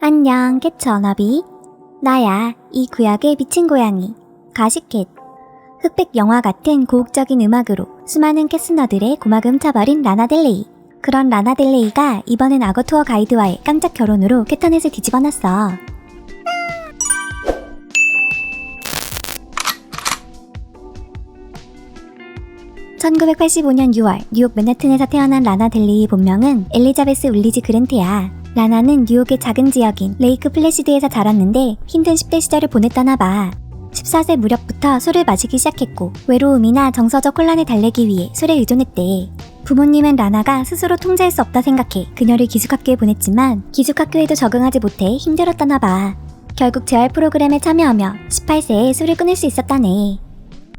안녕, 캣츠 워너비. 나야, 이 구역의 미친 고양이, 가시캣. 흑백 영화 같은 고혹적인 음악으로 수많은 캣스너들의 고막을 훔쳐버린 라나델레이. 그런 라나델레이가 이번엔 악어 투어 가이드와의 깜짝 결혼으로 캣터넷을 뒤집어놨어. (1985년 6월) 뉴욕 맨해튼에서 태어난 라나델레이의 본명은 엘리자베스 울리지 그랜트야. 라나는 뉴욕의 작은 지역인 레이크 플래시드에서 자랐는데 힘든 10대 시절을 보냈다나봐. 14세 무렵부터 술을 마시기 시작했고 외로움이나 정서적 혼란을 달래기 위해 술에 의존했대. 부모님은 라나가 스스로 통제할 수 없다 생각해 그녀를 기숙학교에 보냈지만 기숙학교에도 적응하지 못해 힘들었다나봐. 결국 재활 프로그램에 참여하며 18세에 술을 끊을 수 있었다네.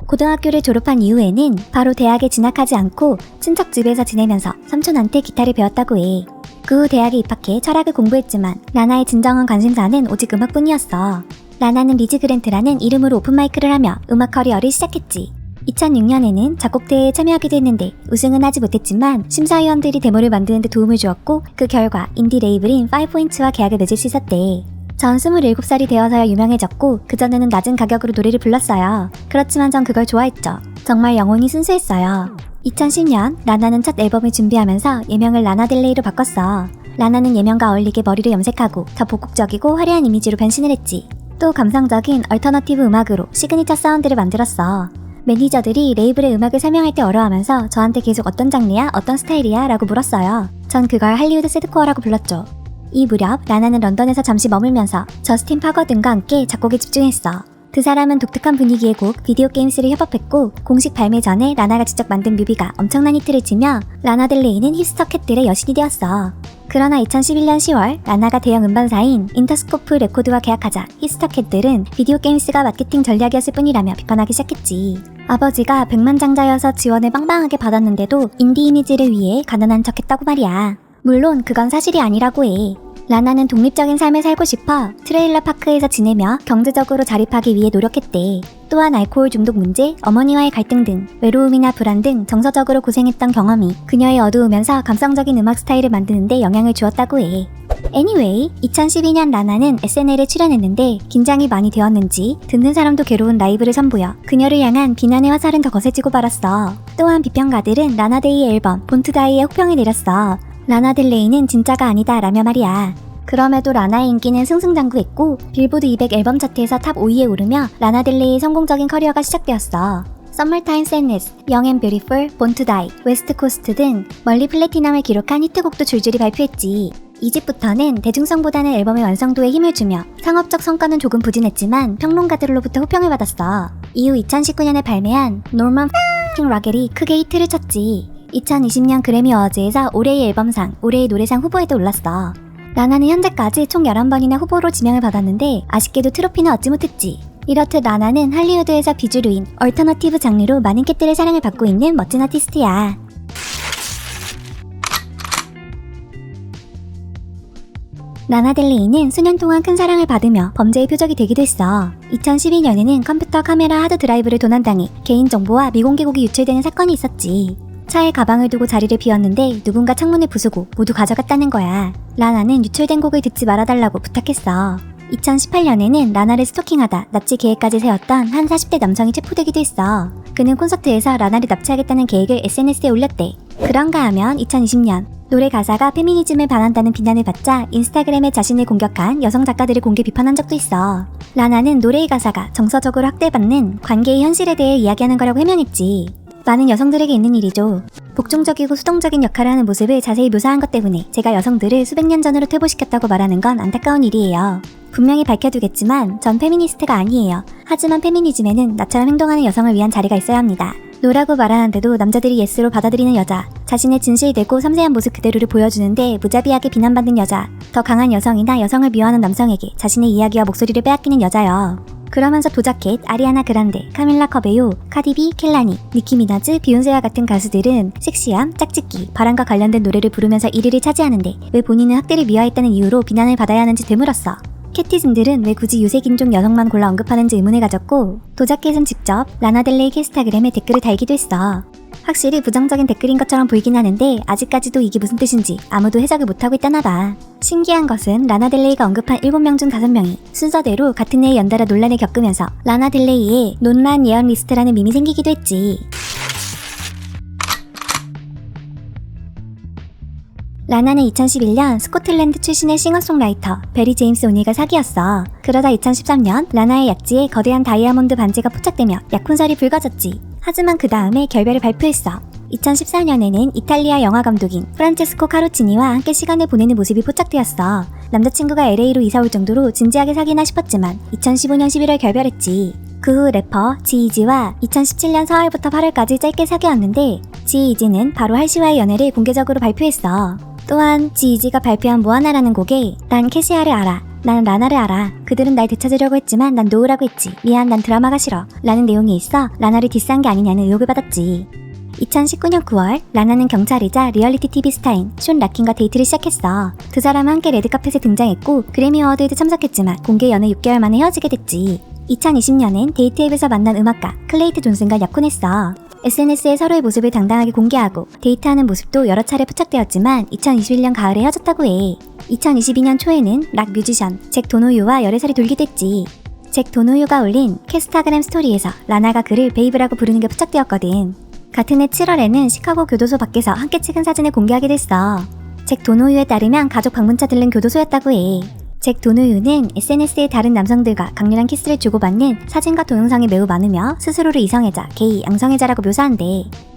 고등학교를 졸업한 이후에는 바로 대학에 진학하지 않고 친척 집에서 지내면서 삼촌한테 기타를 배웠다고 해. 그 후 대학에 입학해 철학을 공부했지만 라나의 진정한 관심사는 오직 음악뿐이었어. 라나는 리즈 그랜트라는 이름으로 오픈마이크를 하며 음악 커리어를 시작했지. 2006년에는 작곡대회에 참여하기도 했는데 우승은 하지 못했지만 심사위원들이 데모를 만드는 데 도움을 주었고 그 결과 인디 레이블인 5포인트와 계약을 맺을 수 있었대. 전 27살이 되어서야 유명해졌고 그전에는 낮은 가격으로 노래를 불렀어요. 그렇지만 전 그걸 좋아했죠. 정말 영혼이 순수했어요. 2010년 라나는 첫 앨범을 준비하면서 예명을 라나델레이로 바꿨어. 라나는 예명과 어울리게 머리를 염색하고 더 복극적이고 화려한 이미지로 변신을 했지. 또 감성적인 얼터너티브 음악으로 시그니처 사운드를 만들었어. 매니저들이 레이블의 음악을 설명할 때 어려워하면서 저한테 계속 어떤 장르야, 어떤 스타일이야 라고 물었어요. 전 그걸 할리우드 새드코어라고 불렀죠. 이 무렵 라나는 런던에서 잠시 머물면서 저스틴 파거 등과 함께 작곡에 집중했어. 두 사람은 독특한 분위기의 곡 비디오 게임스를 협업했고 공식 발매 전에 라나가 직접 만든 뮤비가 엄청난 히트를 치며 라나델레이는 힙스터 캣들의 여신이 되었어. 그러나 2011년 10월 라나가 대형 음반사인 인터스코프 레코드와 계약하자 힙스터 캣들은 비디오 게임스가 마케팅 전략이었을 뿐이라며 비판하기 시작했지. 아버지가 백만장자여서 지원을 빵빵하게 받았는데도 인디 이미지를 위해 가난한 척했다고 말이야. 물론 그건 사실이 아니라고 해. 라나는 독립적인 삶을 살고 싶어 트레일러 파크에서 지내며 경제적으로 자립하기 위해 노력했대. 또한 알코올 중독 문제, 어머니와의 갈등 등 외로움이나 불안 등 정서적으로 고생했던 경험이 그녀의 어두우면서 감성적인 음악 스타일을 만드는데 영향을 주었다고 해. Anyway, 2012년 라나는 SNL에 출연했는데 긴장이 많이 되었는지 듣는 사람도 괴로운 라이브를 선보여 그녀를 향한 비난의 화살은 더 거세지고 말았어. 또한 비평가들은 라나데이의 앨범 본투다이에 혹평을 내렸어. 라나델레이는 진짜가 아니다 라며 말이야. 그럼에도 라나의 인기는 승승장구했고 빌보드 200 앨범 차트에서 탑 5위에 오르며 라나델레이의 성공적인 커리어가 시작되었어. Summertime Sadness, Young and Beautiful, Born to Die, West Coast 등 멀리 플래티넘을 기록한 히트곡도 줄줄이 발표했지. 이 집부터는 대중성보다는 앨범의 완성도에 힘을 주며 상업적 성과는 조금 부진했지만 평론가들로부터 호평을 받았어. 이후 2019년에 발매한 Norman F***ing Rockel이 크게 히트를 쳤지. 2020년 그래미 어워즈에서 올해의 앨범상, 올해의 노래상 후보에도 올랐어. 라나는 현재까지 총 11번이나 후보로 지명을 받았는데 아쉽게도 트로피는 얻지 못했지. 이렇듯 라나는 할리우드에서 비주류인 얼터너티브 장르로 많은 캣들의 사랑을 받고 있는 멋진 아티스트야. 라나델레이는 수년 동안 큰 사랑을 받으며 범죄의 표적이 되기도 했어. 2012년에는 컴퓨터 카메라 하드 드라이브를 도난당해 개인정보와 미공개곡이 유출되는 사건이 있었지. 차에 가방을 두고 자리를 비웠는데 누군가 창문을 부수고 모두 가져갔다는 거야. 라나는 유출된 곡을 듣지 말아달라고 부탁했어. 2018년에는 라나를 스토킹하다 납치 계획까지 세웠던 한 40대 남성이 체포되기도 했어. 그는 콘서트에서 라나를 납치하겠다는 계획을 SNS에 올렸대. 그런가 하면 2020년 노래 가사가 페미니즘에 반한다는 비난을 받자 인스타그램에 자신을 공격한 여성 작가들을 공개 비판한 적도 있어. 라나는 노래의 가사가 정서적으로 학대받는 관계의 현실에 대해 이야기하는 거라고 해명했지. 많은 여성들에게 있는 일이죠. 복종적이고 수동적인 역할을 하는 모습을 자세히 묘사한 것 때문에 제가 여성들을 수백 년 전으로 퇴보시켰다고 말하는 건 안타까운 일이에요. 분명히 밝혀두겠지만 전 페미니스트가 아니에요. 하지만 페미니즘에는 나처럼 행동하는 여성을 위한 자리가 있어야 합니다. 노라고 말하는데도 남자들이 예스로 받아들이는 여자, 자신의 진실되고 섬세한 모습 그대로를 보여주는데 무자비하게 비난받는 여자, 더 강한 여성이나 여성을 미워하는 남성에게 자신의 이야기와 목소리를 빼앗기는 여자요. 그러면서 도자켓, 아리아나 그란데, 카밀라 커베요, 카디비, 켈라니, 니키 미나즈, 비욘세와 같은 가수들은 섹시함, 짝짓기, 바람과 관련된 노래를 부르면서 1위를 차지하는데 왜 본인은 학대를 미화했다는 이유로 비난을 받아야 하는지 되물었어. 캣티즌들은 왜 굳이 유색인종 여성만 골라 언급하는지 의문을 가졌고 도자켓은 직접 라나델레이 캐스타그램에 댓글을 달기도 했어. 확실히 부정적인 댓글인 것처럼 보이긴 하는데 아직까지도 이게 무슨 뜻인지 아무도 해석을 못하고 있다나 봐. 신기한 것은 라나델레이가 언급한 7명 중 5명이 순서대로 같은 해에 연달아 논란을 겪으면서 라나델레이의 논란 예언 리스트라는 밈이 생기기도 했지. 라나는 2011년 스코틀랜드 출신의 싱어송라이터 베리 제임스 오닐과 사귀었어. 그러다 2013년 라나의 약지에 거대한 다이아몬드 반지가 포착되며 약혼설이 불거졌지. 하지만 그 다음에 결별을 발표했어. 2014년에는 이탈리아 영화 감독인 프란체스코 카로치니와 함께 시간을 보내는 모습이 포착되었어. 남자친구가 LA로 이사올 정도로 진지하게 사귀나 싶었지만 2015년 11월 결별했지. 그 후 래퍼 지이지와 2017년 4월부터 8월까지 짧게 사귀었는데 지이지는 바로 할시와의 연애를 공개적으로 발표했어. 또한 지이지가 발표한 모아나라는 곡에 난 캐시아를 알아, 난 라나를 알아, 그들은 날 되찾으려고 했지만 난 노우라고 했지, 미안 난 드라마가 싫어 라는 내용이 있어 라나를 디스한 게 아니냐는 의혹을 받았지. 2019년 9월 라나는 경찰이자 리얼리티 TV 스타인 숀 라킨과 데이트를 시작했어. 두 사람은 함께 레드카펫에 등장했고 그래미 어워드에도 참석했지만 공개 연애 6개월 만에 헤어지게 됐지. 2020년엔 데이트 앱에서 만난 음악가 클레이트 존슨과 약혼했어. SNS에 서로의 모습을 당당하게 공개하고 데이트하는 모습도 여러 차례 포착되었지만 2021년 가을에 헤어졌다고 해. 2022년 초에는 락 뮤지션 잭 도노유와 열애설이 돌기도 했지. 잭 도노유가 올린 캐스타그램 스토리에서 라나가 그를 베이브라고 부르는 게 포착되었거든. 같은 해 7월에는 시카고 교도소 밖에서 함께 찍은 사진을 공개하게 됐어. 잭 도노유에 따르면 가족 방문차 들른 교도소였다고 해. 잭 도노유는 SNS에 다른 남성들과 강렬한 키스를 주고받는 사진과 동영상이 매우 많으며 스스로를 이성애자, 게이, 양성애자라고 묘사한대.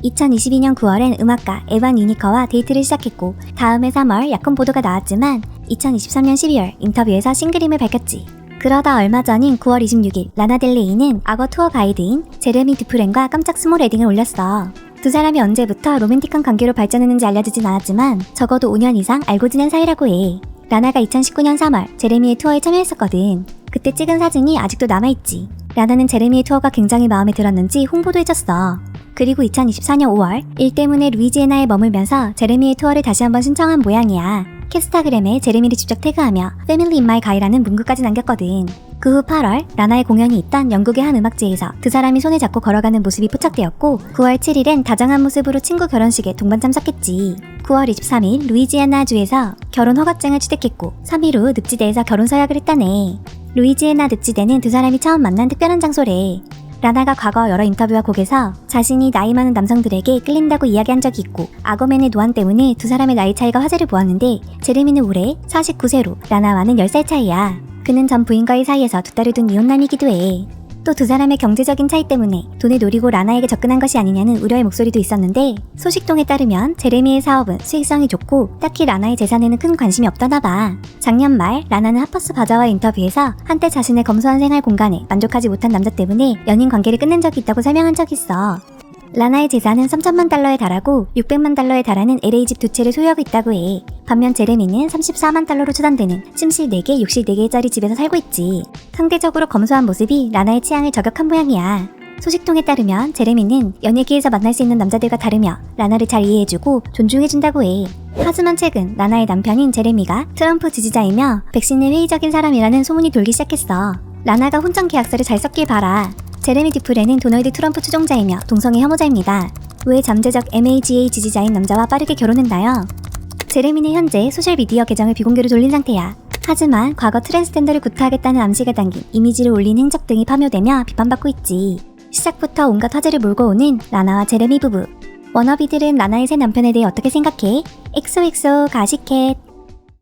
2022년 9월엔 음악가 에반 유니커와 데이트를 시작했고 다음 해 3월 약혼 보도가 나왔지만 2023년 12월 인터뷰에서 싱글임을 밝혔지. 그러다 얼마 전인 9월 26일 라나델레이는 악어 투어 가이드인 제레미 듀프렌과 깜짝 스몰 웨딩을 올렸어. 두 사람이 언제부터 로맨틱한 관계로 발전했는지 알려지진 않았지만 적어도 5년 이상 알고 지낸 사이라고 해. 라나가 2019년 3월 제레미의 투어에 참여했었거든. 그때 찍은 사진이 아직도 남아있지. 라나는 제레미의 투어가 굉장히 마음에 들었는지 홍보도 해줬어. 그리고 2024년 5월 일 때문에 루이지애나에 머물면서 제레미의 투어를 다시 한번 신청한 모양이야. 캐스타그램에 제레미를 직접 태그하며 Family in my guy라는 문구까지 남겼거든. 그 후 8월 라나의 공연이 있던 영국의 한 음악제에서 두 사람이 손을 잡고 걸어가는 모습이 포착되었고 9월 7일엔 다정한 모습으로 친구 결혼식에 동반 참석했지. 9월 23일 루이지애나주에서 결혼 허가증을 취득했고 3일 후 늪지대에서 결혼 서약을 했다네. 루이지애나 늪지대는 두 사람이 처음 만난 특별한 장소래. 라나가 과거 여러 인터뷰와 곡에서 자신이 나이 많은 남성들에게 끌린다고 이야기한 적이 있고 악어맨의 노안 때문에 두 사람의 나이 차이가 화제를 모았는데 제레미는 올해 49세로 라나와는 10살 차이야. 그는 전 부인과의 사이에서 두 딸을 둔 이혼남이기도 해. 또 두 사람의 경제적인 차이 때문에 돈을 노리고 라나에게 접근한 것이 아니냐는 우려의 목소리도 있었는데 소식통에 따르면 제레미의 사업은 수익성이 좋고 딱히 라나의 재산에는 큰 관심이 없다나 봐. 작년 말 라나는 하퍼스 바자와의 인터뷰에서 한때 자신의 검소한 생활 공간에 만족하지 못한 남자 때문에 연인 관계를 끝낸 적이 있다고 설명한 적이 있어. 라나의 재산은 3천만 달러에 달하고 600만 달러에 달하는 LA집 두 채를 소유하고 있다고 해. 반면 제레미는 34만 달러로 추산되는 침실 4개, 욕실 4개짜리 집에서 살고 있지. 상대적으로 검소한 모습이 라나의 취향을 저격한 모양이야. 소식통에 따르면 제레미는 연예계에서 만날 수 있는 남자들과 다르며 라나를 잘 이해해주고 존중해준다고 해. 하지만 최근 라나의 남편인 제레미가 트럼프 지지자이며 백신의 회의적인 사람이라는 소문이 돌기 시작했어. 라나가 혼전 계약서를 잘 썼길 바라. 제레미 듀프렌은 도널드 트럼프 추종자이며 동성애 혐오자입니다. 왜 잠재적 MAGA 지지자인 남자와 빠르게 결혼했나요? 제레미는 현재 소셜미디어 계정을 비공개로 돌린 상태야. 하지만 과거 트랜스젠더를 구타하겠다는 암시가 담긴 이미지를 올린 행적 등이 파묘되며 비판받고 있지. 시작부터 온갖 화제를 몰고 오는 라나와 제레미 부부. 워너비들은 라나의 새 남편에 대해 어떻게 생각해? 엑소엑소 가시캣.